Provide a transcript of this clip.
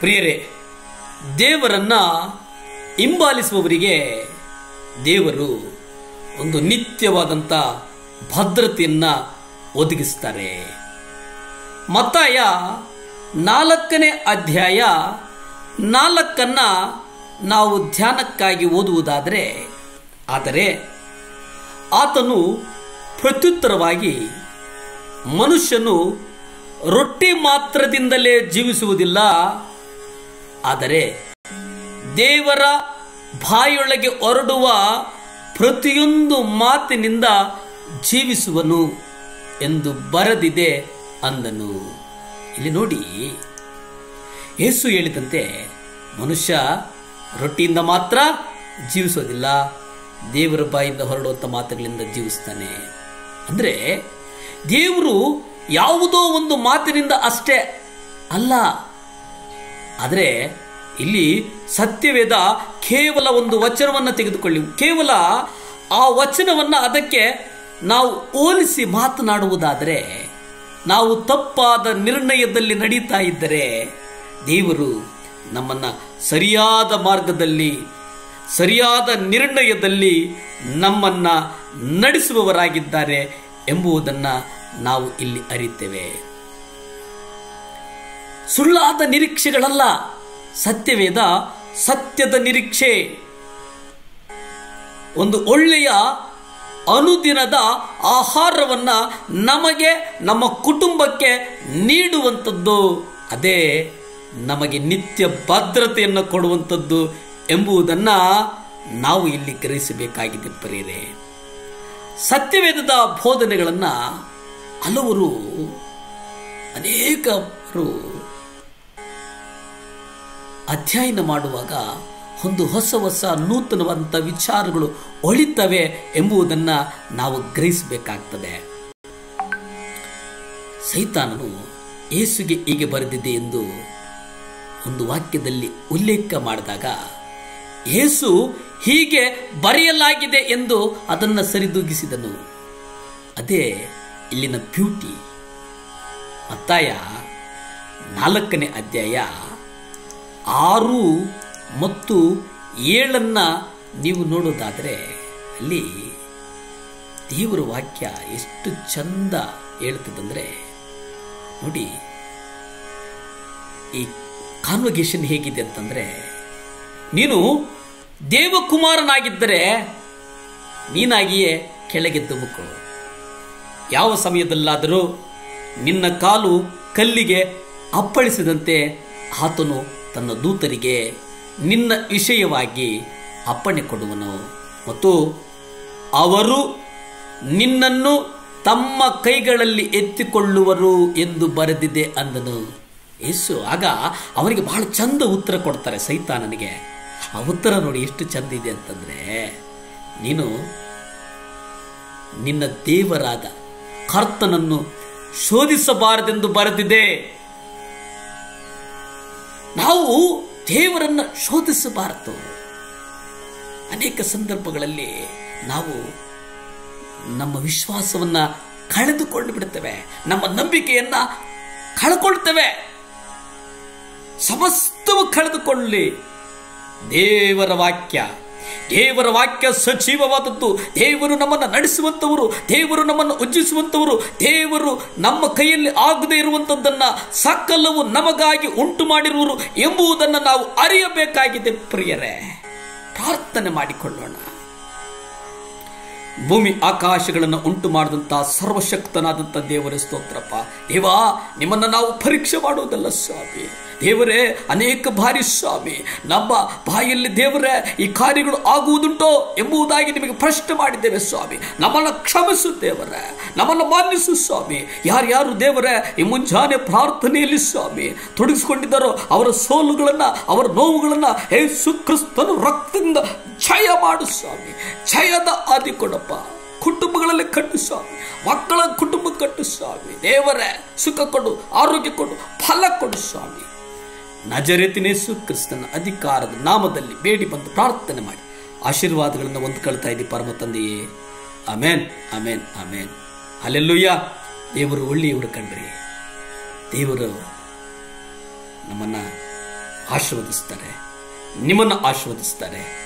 ಪ್ರಿಯರೇ, ದೇವರನ್ನ ಹಿಂಬಾಲಿಸುವವರಿಗೆ ದೇವರು ಒಂದು ನಿತ್ಯವಾದಂಥ ಭದ್ರತೆಯನ್ನು ಒದಗಿಸ್ತಾರೆ. ಮತ್ತಾಯ 4ನೇ ಅಧ್ಯಾಯ 4 ನಾವು ಧ್ಯಾನಕ್ಕಾಗಿ ಓದುವುದಾದರೆ, ಆದರೆ ಆತನು ಪ್ರತ್ಯುತ್ತರವಾಗಿ, ಮನುಷ್ಯನು ರೊಟ್ಟಿ ಮಾತ್ರದಿಂದಲೇ ಜೀವಿಸುವುದಿಲ್ಲ, ಆದರೆ ದೇವರ ಬಾಯೊಳಗೆ ಹೊರಡುವ ಪ್ರತಿಯೊಂದು ಮಾತಿನಿಂದ ಜೀವಿಸುವನು ಎಂದು ಬರೆದಿದೆ ಅಂದನು. ಇಲ್ಲಿ ನೋಡಿ, ಯೇಸು ಹೇಳಿದಂತೆ ಮನುಷ್ಯ ರೊಟ್ಟಿಯಿಂದ ಮಾತ್ರ ಜೀವಿಸೋದಿಲ್ಲ, ದೇವರ ಬಾಯಿಂದ ಹೊರಡುವಂಥ ಮಾತುಗಳಿಂದ ಜೀವಿಸ್ತಾನೆ. ಅಂದರೆ ದೇವರು ಯಾವುದೋ ಒಂದು ಮಾತಿನಿಂದ ಅಷ್ಟೇ ಅಲ್ಲ, ಆದರೆ ಇಲ್ಲಿ ಸತ್ಯವೇದ ಕೇವಲ ಒಂದು ವಚನವನ್ನು ತೆಗೆದುಕೊಳ್ಳಿ, ಕೇವಲ ಆ ವಚನವನ್ನು ಅದಕ್ಕೆ ನಾವು ಹೋಲಿಸಿ ಮಾತನಾಡುವುದಾದರೆ, ನಾವು ತಪ್ಪಾದ ನಿರ್ಣಯದಲ್ಲಿ ನಡೀತಾ ಇದ್ದರೆ ದೇವರು ನಮ್ಮನ್ನು ಸರಿಯಾದ ಮಾರ್ಗದಲ್ಲಿ, ಸರಿಯಾದ ನಿರ್ಣಯದಲ್ಲಿ ನಮ್ಮನ್ನು ನಡೆಸುವವರಾಗಿದ್ದಾರೆ ಎಂಬುದನ್ನು ನಾವು ಇಲ್ಲಿ ಅರಿತೇವೆ. ಸುಳ್ಳಾದ ನಿರೀಕ್ಷೆಗಳಲ್ಲ, ಸತ್ಯವೇದ ಸತ್ಯದ ನಿರೀಕ್ಷೆ. ಒಂದು ಒಳ್ಳೆಯ ಅನುದಿನದ ಆಹಾರವನ್ನ ನಮಗೆ, ನಮ್ಮ ಕುಟುಂಬಕ್ಕೆ ನೀಡುವಂಥದ್ದು, ಅದೇ ನಮಗೆ ನಿತ್ಯ ಭದ್ರತೆಯನ್ನು ಕೊಡುವಂಥದ್ದು ಎಂಬುದನ್ನು ನಾವು ಇಲ್ಲಿ ಗ್ರಹಿಸಬೇಕಾಗಿದೆ. ಪ್ರಿಯರೇ, ಸತ್ಯವೇದದ ಬೋಧನೆಗಳನ್ನು ಹಲವರು, ಅನೇಕರು ಅಧ್ಯಯನ ಮಾಡುವಾಗ ಒಂದು ಹೊಸ ಹೊಸ ನೂತನವಾದಂಥ ವಿಚಾರಗಳು ಒಳಿತವೆ ಎಂಬುದನ್ನು ನಾವು ಗ್ರಹಿಸಬೇಕಾಗ್ತದೆ. ಸೈತಾನನು ಯೇಸುಗೆ ಹೀಗೆ ಬರೆದಿದೆ ಎಂದು ಒಂದು ವಾಕ್ಯದಲ್ಲಿ ಉಲ್ಲೇಖ ಮಾಡಿದಾಗ, ಯೇಸು ಹೀಗೆ ಬರೆಯಲಾಗಿದೆ ಎಂದು ಅದನ್ನು ಸರಿದೂಗಿಸಿದನು. ಅದೇ ಇಲ್ಲಿನ ಬ್ಯೂಟಿ. ಮತ್ತಾಯ 4ನೇ ಅಧ್ಯಾಯ 6 ಮತ್ತು 7 ನೀವು ನೋಡೋದಾದರೆ, ಅಲ್ಲಿ ದೇವರ ವಾಕ್ಯ ಎಷ್ಟು ಚಂದ ಹೇಳ್ತದಂದ್ರೆ ನೋಡಿ, ಈ ಕಾನ್ವಗೇಷನ್ ಹೇಗಿದೆ ಅಂತಂದ್ರೆ, ನೀನು ದೇವಕುಮಾರನಾಗಿದ್ದರೆ ನೀನಾಗಿಯೇ ಕೆಳಗೆ ಧುಮುಕು. ಯಾವ ಸಮಯದಲ್ಲಾದರೂ ನಿನ್ನ ಕಾಲು ಕಲ್ಲಿಗೆ ಅಪ್ಪಳಿಸಿದಂತೆ ಆತನು ತನ್ನ ದೂತರಿಗೆ ನಿನ್ನ ವಿಷಯವಾಗಿ ಅಪ್ಪಣೆ ಕೊಡುವನು ಮತ್ತು ಅವರು ನಿನ್ನನ್ನು ತಮ್ಮ ಕೈಗಳಲ್ಲಿ ಎತ್ತಿಕೊಳ್ಳುವರು ಎಂದು ಬರೆದಿದೆ ಅಂದನು. ಯೇಸು ಆಗ ಅವನಿಗೆ ಬಹಳ ಚಂದ ಉತ್ತರ ಕೊಡ್ತಾರೆ ಸೈತಾನನಿಗೆ. ಆ ಉತ್ತರ ನೋಡಿ ಎಷ್ಟು ಚಂದ ಇದೆ ಅಂತಂದ್ರೆ, ನೀನು ನಿನ್ನ ದೇವರಾದ ಕರ್ತನನ್ನು ಶೋಧಿಸಬಾರದೆಂದು ಬರೆದಿದೆ. ನಾವು ದೇವರನ್ನು ಶೋಧಿಸಬಾರದು. ಅನೇಕ ಸಂದರ್ಭಗಳಲ್ಲಿ ನಾವು ನಮ್ಮ ವಿಶ್ವಾಸವನ್ನ ಕಳೆದುಕೊಂಡು ಬಿಡುತ್ತೇವೆ, ನಮ್ಮ ನಂಬಿಕೆಯನ್ನ ಕಳ್ಕೊಳ್ತೇವೆ. ಸಮಸ್ತವು ಕಳೆದುಕೊಳ್ಳಿ. ದೇವರ ವಾಕ್ಯ ಸಜೀವವಾದದ್ದು. ದೇವರು ನಮ್ಮನ್ನು ನಡೆಸುವಂಥವರು, ದೇವರು ನಮ್ಮನ್ನು ಉಜ್ಜಿಸುವಂಥವರು, ದೇವರು ನಮ್ಮ ಕೈಯಲ್ಲಿ ಆಗದೇ ಇರುವಂಥದ್ದನ್ನ ಸಕಲವು ನಮಗಾಗಿ ಉಂಟು ಮಾಡಿರುವರು ಎಂಬುದನ್ನು ನಾವು ಅರಿಯಬೇಕಾಗಿದೆ. ಪ್ರಿಯರೇ, ಪ್ರಾರ್ಥನೆ ಮಾಡಿಕೊಳ್ಳೋಣ. ಭೂಮಿ ಆಕಾಶಗಳನ್ನು ಉಂಟು ಮಾಡಿದಂತಹ ಸರ್ವಶಕ್ತನಾದಂಥ ದೇವರ ಸ್ತೋತ್ರಪ್ಪ. ದೇವಾ, ನಿಮ್ಮನ್ನು ನಾವು ಪರೀಕ್ಷೆ ಮಾಡುವುದಲ್ಲ ಸ್ವಾಮಿ. ದೇವರೇ, ಅನೇಕ ಬಾರಿ ಸ್ವಾಮಿ ನಮ್ಮ ಬಾಯಲ್ಲಿ ದೇವರೇ ಈ ಕಾರ್ಯಗಳು ಆಗುವುದುಂಟೋ ಎಂಬುದಾಗಿ ನಿಮಗೆ ಪ್ರಶ್ನೆ ಮಾಡಿದ್ದೇವೆ ಸ್ವಾಮಿ. ನಮ್ಮನ್ನು ಕ್ಷಮಿಸು ದೇವರೇ, ನಮ್ಮನ್ನು ಮಾನ್ಯಿಸು ಸ್ವಾಮಿ. ಯಾರ್ಯಾರು ದೇವರೇ ಈ ಮುಂಜಾನೆ ಪ್ರಾರ್ಥನೆಯಲ್ಲಿ ಸ್ವಾಮಿ ತೊಡಗಿಸಿಕೊಂಡಿದ್ದಾರೋ ಅವರ ಸೋಲುಗಳನ್ನ, ಅವರ ನೋವುಗಳನ್ನ ಯೇಸು ಕ್ರಿಸ್ತನ ರಕ್ತದಿಂದ ಜಯ ಮಾಡು ಸ್ವಾಮಿ. ಜಯದ ಆದಿ ಕೊಡಪ್ಪ. ಕುಟುಂಬಗಳಲ್ಲಿ ಕಟ್ಟು ಸ್ವಾಮಿ, ಮಕ್ಕಳ ಕುಟುಂಬ ಕಟ್ಟು ಸ್ವಾಮಿ. ದೇವರೇ, ಸುಖ ಕೊಡು, ಆರೋಗ್ಯ ಕೊಡು, ಫಲ ಕೊಡು ಸ್ವಾಮಿ. ನಜರೇತಿನ ಯೇಸು ಕ್ರಿಸ್ತನ ಅಧಿಕಾರದ ನಾಮದಲ್ಲಿ ಬೇಡಿ ಬಂದು ಪ್ರಾರ್ಥನೆ ಮಾಡಿ ಆಶೀರ್ವಾದಗಳನ್ನು ಹೊಂದಿಕೊಳ್ತಾ ಇದ್ದೀವಿ ಪರಮ ತಂದೆಯೇ. ಆಮೇನ್, ಆಮೇನ್, ಆಮೇನ್. ಹಲ್ಲೆಲೂಯಾ. ದೇವರು ಒಳ್ಳೆಯವರು ಕಣ್ರಿ. ದೇವರು ನಮ್ಮನ್ನ ಆಶೀರ್ವದಿಸ್ತಾರೆ, ನಿಮ್ಮನ್ನು ಆಶೀರ್ವದಿಸ್ತಾರೆ.